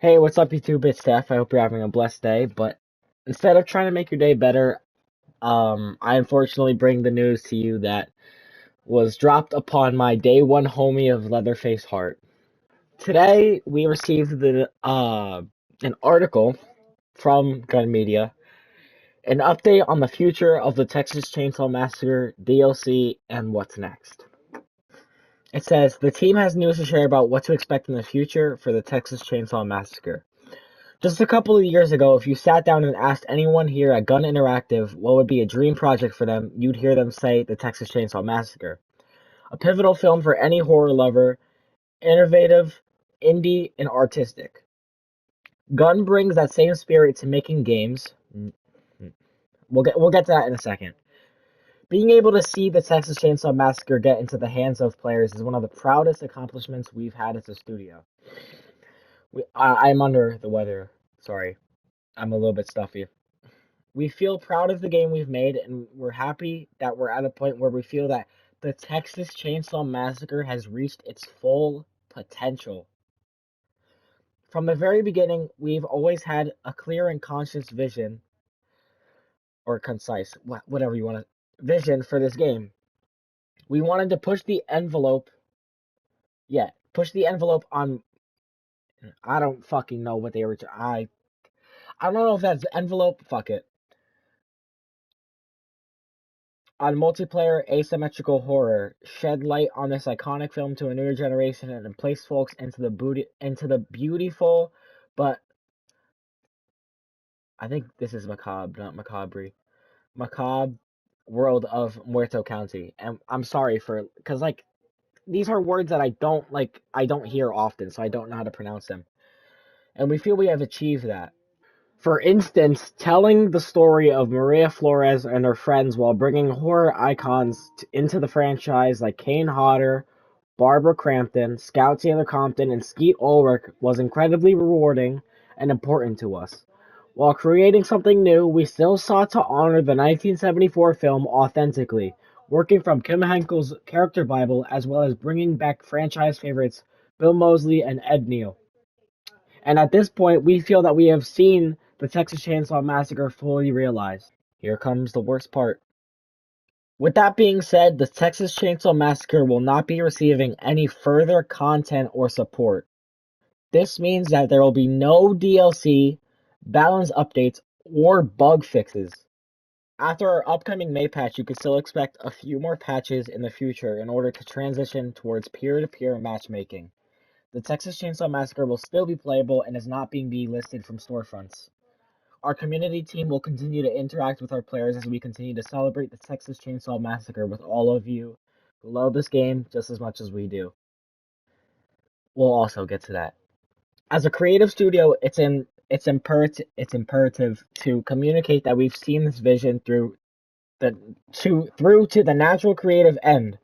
Hey, what's up, YouTube? It's Steph. I hope you're having a blessed day. But instead of trying to make your day better, I unfortunately bring the news to you that was dropped upon my day one homie of Leatherface Heart. Today, we received an article from Gun Media, an update on the future of the Texas Chainsaw Massacre DLC and what's next. It says the team has news to share about what to expect in the future for the Texas Chainsaw Massacre. Just a couple of years ago, if you sat down and asked anyone here at Gun Interactive what would be a dream project for them, you'd hear them say the Texas Chainsaw Massacre. A pivotal film for any horror lover, innovative, indie, and artistic. Gun brings that same spirit to making games. We'll get to that in a second. Being able to see the Texas Chainsaw Massacre get into the hands of players is one of the proudest accomplishments we've had as a studio. I'm under the weather. Sorry. I'm a little bit stuffy. We feel proud of the game we've made, and we're happy that we're at a point where we feel that the Texas Chainsaw Massacre has reached its full potential. From the very beginning, we've always had a clear and conscious vision, or concise, whatever you want to, vision for this game. We wanted to push the envelope on. I don't fucking know what they were. I don't know if that's envelope. Fuck it. On multiplayer asymmetrical horror, shed light on this iconic film to a newer generation and place folks into the beautiful, but I think this is macabre, not macabre world of Muerto County. And I'm sorry because these are words that I don't hear often, so I don't know how to pronounce them. And we feel we have achieved that. For instance, telling the story of Maria Flores and her friends while bringing horror icons into the franchise like Kane Hodder, Barbara Crampton, Scout Taylor Compton, and Skeet Ulrich was incredibly rewarding and important to us. While creating something new, we still sought to honor the 1974 film authentically, working from Kim Henkel's character Bible as well as bringing back franchise favorites Bill Moseley and Ed Neal. And at this point, we feel that we have seen the Texas Chainsaw Massacre fully realized. Here comes the worst part. With that being said, the Texas Chainsaw Massacre will not be receiving any further content or support. This means that there will be no DLC, balance updates, or bug fixes. After our upcoming May patch, you can still expect a few more patches in the future in order to transition towards peer-to-peer matchmaking. The Texas Chainsaw Massacre will still be playable and is not being delisted from storefronts. Our community team will continue to interact with our players as we continue to celebrate the Texas Chainsaw Massacre with all of you who love this game just as much as we do. We'll also get to that. As a creative studio, it's imperative to communicate that we've seen this vision through to the natural creative end.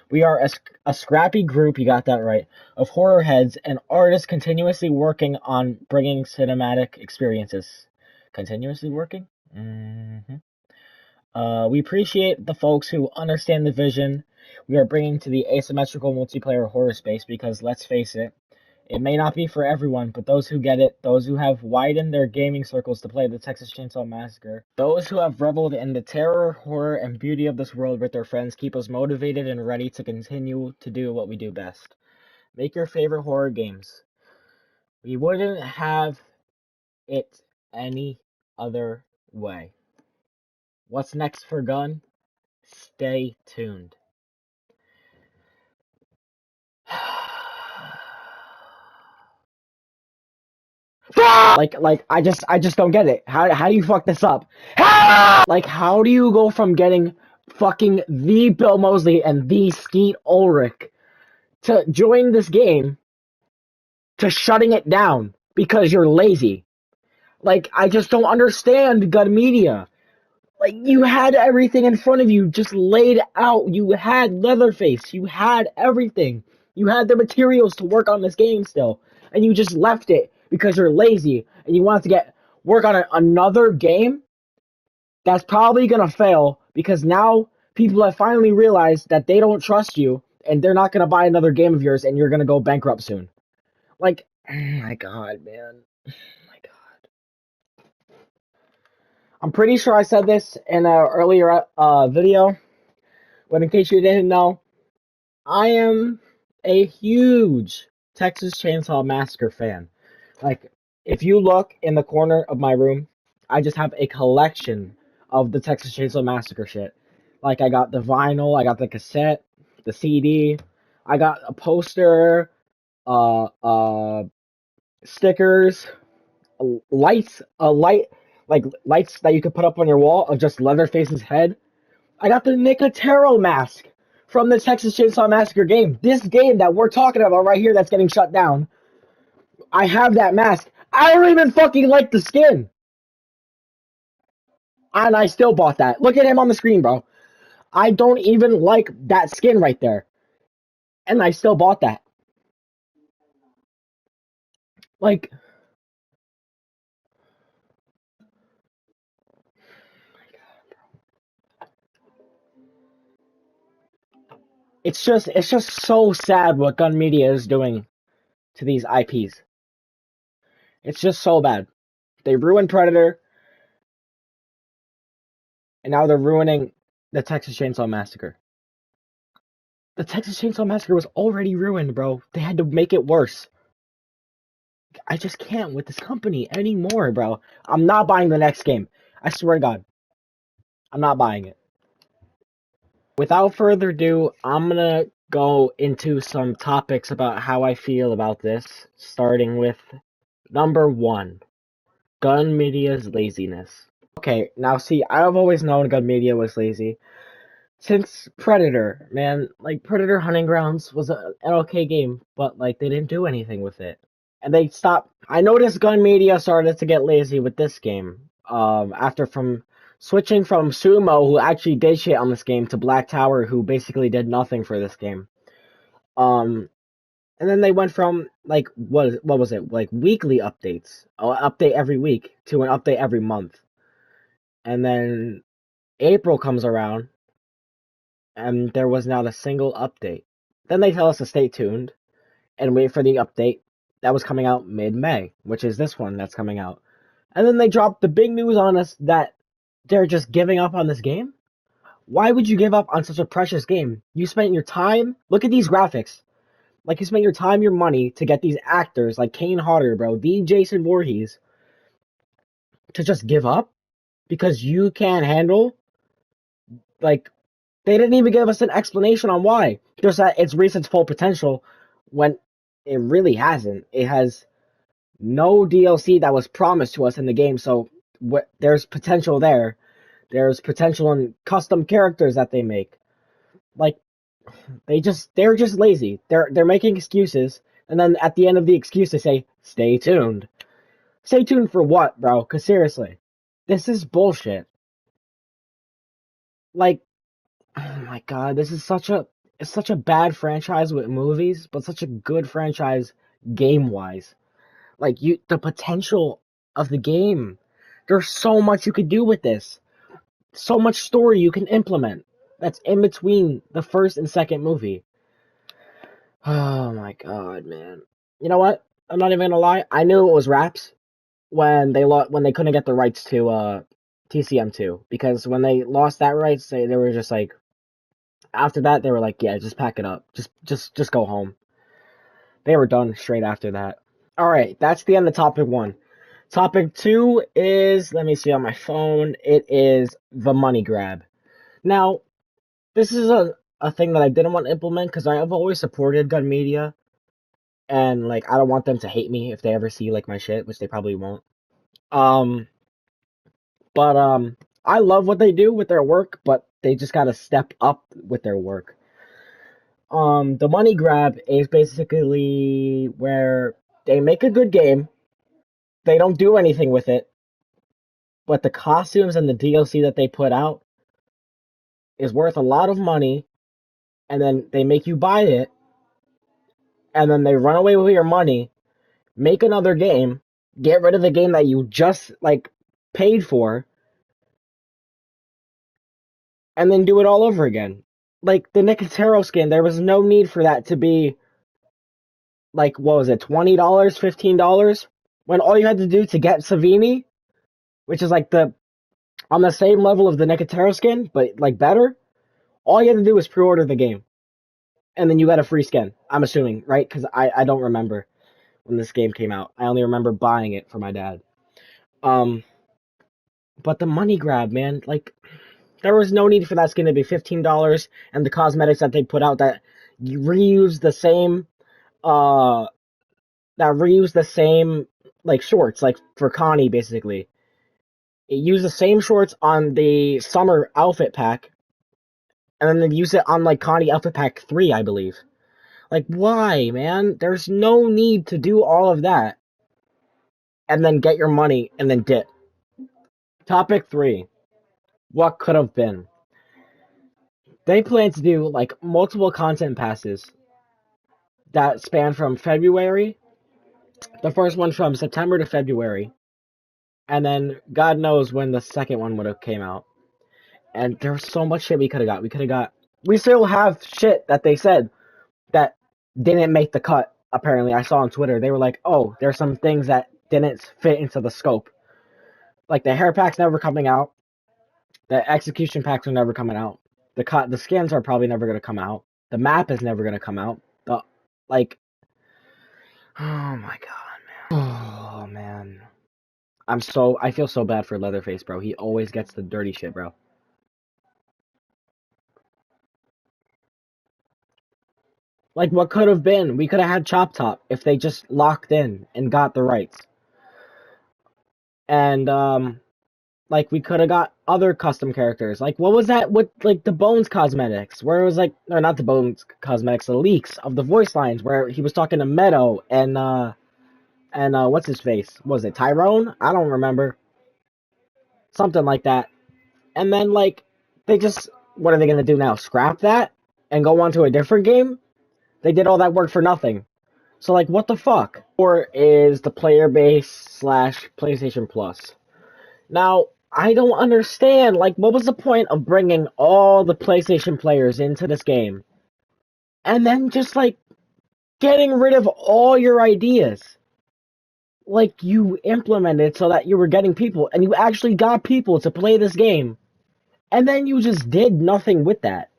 We are a scrappy group, you got that right, of horror heads and artists continuously working on bringing cinematic experiences. Continuously working? We appreciate the folks who understand the vision we are bringing to the asymmetrical multiplayer horror space because, let's face it, it may not be for everyone, but those who get it, those who have widened their gaming circles to play the Texas Chainsaw Massacre, those who have reveled in the terror, horror, and beauty of this world with their friends keep us motivated and ready to continue to do what we do best. Make your favorite horror games. We wouldn't have it any other way. What's next for Gun? Stay tuned. I just don't get it. How do you fuck this up? How do you go from getting fucking the Bill Moseley and the Skeet Ulrich to join this game to shutting it down because you're lazy? I just don't understand Gun Media. You had everything in front of you just laid out. You had Leatherface. You had everything. You had the materials to work on this game still. And you just left it because you're lazy and you want to work on another game that's probably going to fail because now people have finally realized that they don't trust you and they're not going to buy another game of yours and you're going to go bankrupt soon. Oh my god, man. Oh my god. I'm pretty sure I said this in an earlier video, but in case you didn't know, I am a huge Texas Chainsaw Massacre fan. Like, if you look in the corner of my room, I just have a collection of the Texas Chainsaw Massacre shit. Like, I got the vinyl, I got the cassette, the CD, I got a poster, uh, uh, stickers, lights, like lights that you could put up on your wall of just Leatherface's head. I got the Nicotero mask from the Texas Chainsaw Massacre game. This game that we're talking about right here that's getting shut down. I have that mask. I don't even fucking like the skin. And I still bought that. Look at him on the screen, bro. I don't even like that skin right there. And I still bought that. Like, it's just so sad what Gun Media is doing to these IPs. It's just so bad. They ruined Predator, and now they're ruining the Texas Chainsaw Massacre. The Texas Chainsaw Massacre was already ruined, bro. They had to make it worse. I just can't with this company anymore, bro. I'm not buying the next game. I swear to God, I'm not buying it. Without further ado, I'm gonna go into some topics about how I feel about this, starting with number one, Gun Media's laziness. Okay, now see, I've always known Gun Media was lazy. Since Predator, man, like Predator Hunting Grounds was an okay game, but like they didn't do anything with it. And they stopped. I noticed Gun Media started to get lazy with this game. After from switching from Sumo, who actually did shit on this game, to Black Tower, who basically did nothing for this game. Um, and then they went from like what was it, like weekly updates, an update every week, to an update every month. And then April comes around, and there was not a single update. Then they tell us to stay tuned and wait for the update that was coming out mid-May, which is this one that's coming out. And then they dropped the big news on us that they're just giving up on this game. Why would you give up on such a precious game? You spent your time. Look at these graphics. Like, you spent your time, your money to get these actors like Kane Hodder, bro, the Jason Voorhees, to just give up because you can't handle. Like, they didn't even give us an explanation on why. Just that it's reached its full potential when it really hasn't. It has no DLC that was promised to us in the game, so there's potential there. There's potential in custom characters that they make. Like, they're just lazy. They're making excuses, and then at the end of the excuse they say, "Stay tuned." Stay tuned for what, bro? Cause seriously, this is bullshit. Like, oh my god, this is it's such a bad franchise with movies, but such a good franchise game wise. Like, the potential of the game. There's so much you could do with this. So much story you can implement. That's in between the first and second movie. Oh my god, man. You know what? I'm not even gonna lie. I knew it was raps when they couldn't get the rights to TCM 2, because when they lost that rights, they were just like, after that they were like, yeah, just pack it up. Just go home. They were done straight after that. All right, that's the end of topic 1. Topic 2 is, let me see on my phone, it is the money grab. Now, this is a thing that I didn't want to implement because I have always supported Gun Media, and like I don't want them to hate me if they ever see like my shit, which they probably won't. Um, but I love what they do with their work, but they just gotta step up with their work. The money grab is basically where they make a good game, they don't do anything with it, but the costumes and the DLC that they put out is worth a lot of money, and then they make you buy it, and then they run away with your money, make another game, get rid of the game that you just like paid for, and then do it all over again. Like the Nicotero skin, there was no need for that to be like, what was it, $20, $15, when all you had to do to get Savini, which is like the on the same level of the Nicotero skin, but like better. All you had to do was pre-order the game, and then you got a free skin. I'm assuming, right? Because I don't remember when this game came out. I only remember buying it for my dad. Um, but the money grab, man, like there was no need for that skin to be $15, and the cosmetics that they put out that you reuse the same, uh, that reuse the same like shorts, like for Connie basically. It used the same shorts on the summer outfit pack, and then they use it on like Connie outfit pack 3, I believe. Like, why, man? There's no need to do all of that and then get your money and then dip. Topic 3. What could have been? They plan to do like multiple content passes that span from February, the first one from September to February, and then God knows when the second one would have came out. And there's so much shit we could have got. We still have shit that they said that didn't make the cut. Apparently, I saw on Twitter they were like, "Oh, there's some things that didn't fit into the scope." Like the hair pack's never coming out. The execution packs are never coming out. The skins are probably never gonna come out. The map is never gonna come out. The like, oh my god, man. Oh man, I feel so bad for Leatherface, bro. He always gets the dirty shit, bro. Like what could have been? We could have had Chop Top if they just locked in and got the rights. And like we could have got other custom characters. Like what was that with like the Bones cosmetics? Where it was like no, not the Bones cosmetics, the leaks of the voice lines where he was talking to Meadow and what's his face? Was it Tyrone? I don't remember. Something like that. And then like they just what are they gonna do now? Scrap that and go on to a different game? They did all that work for nothing. So like what the fuck? Or is the player base slash PlayStation Plus? Now, I don't understand. Like, what was the point of bringing all the PlayStation players into this game? And then just, like, getting rid of all your ideas? Like, you implemented so that you were getting people, and you actually got people to play this game. And then you just did nothing with that.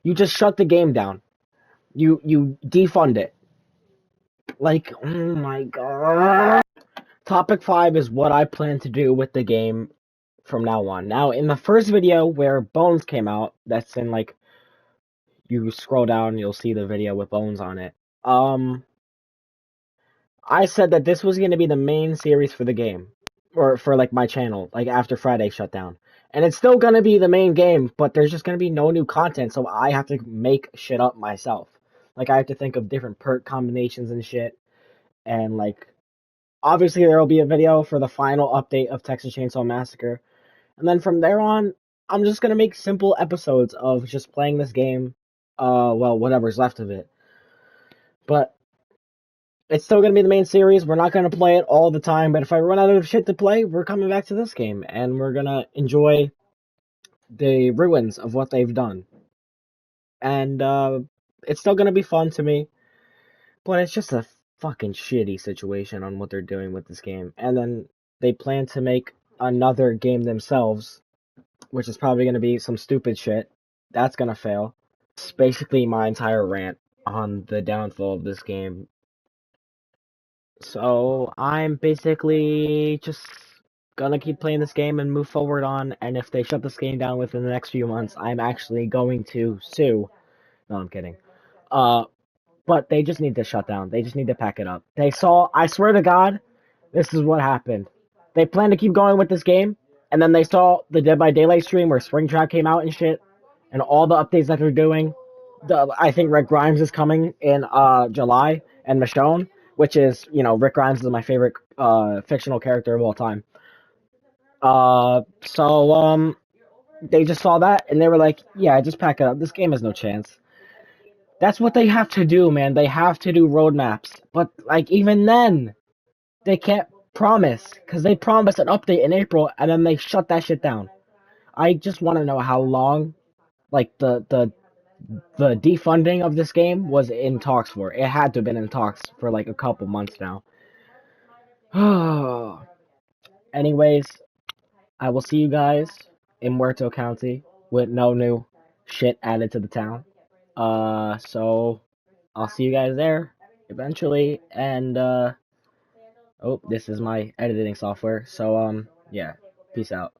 You just shut the game down. You defund it. Like, oh my god. Topic 5 is what I plan to do with the game from now on. Now, in the first video where Bones came out, that's in like you scroll down, you'll see the video with Bones on it. I said that this was going to be the main series for the game, or for like my channel, like after Friday shut down. And it's still going to be the main game, but there's just going to be no new content, so I have to make shit up myself. Like I have to think of different perk combinations and shit, and like obviously there will be a video for the final update of Texas Chainsaw Massacre. And then from there on, I'm just gonna make simple episodes of just playing this game. Well, whatever's left of it. But it's still gonna be the main series. We're not gonna play it all the time, but if I run out of shit to play, we're coming back to this game and we're gonna enjoy the ruins of what they've done. And it's still gonna be fun to me, but it's just a fucking shitty situation on what they're doing with this game. And then they plan to make another game themselves, which is probably going to be some stupid shit. That's going to fail. It's basically my entire rant on the downfall of this game. So I'm basically just gonna keep playing this game and move forward on, and if they shut this game down within the next few months, I'm actually going to sue. No, I'm kidding. But they just need to shut down. They just need to pack it up. I swear to God, this is what happened. They plan to keep going with this game, and then they saw the Dead by Daylight stream where Springtrap came out and shit, and all the updates that they're doing. I think Rick Grimes is coming in July, and Michonne, which is, Rick Grimes is my favorite fictional character of all time. So they just saw that, and they were like, yeah, just pack it up. This game has no chance. That's what they have to do, man. They have to do roadmaps. But, like, even then, they can't promise, because they promised an update in April, and then they shut that shit down. I just want to know how long, like, the the defunding of this game was in talks for. It had to have been in talks for like a couple months now. Anyways, I will see you guys in Muerto County with no new shit added to the town. So I'll see you guys there eventually. And oh, this is my editing software. So yeah, peace out.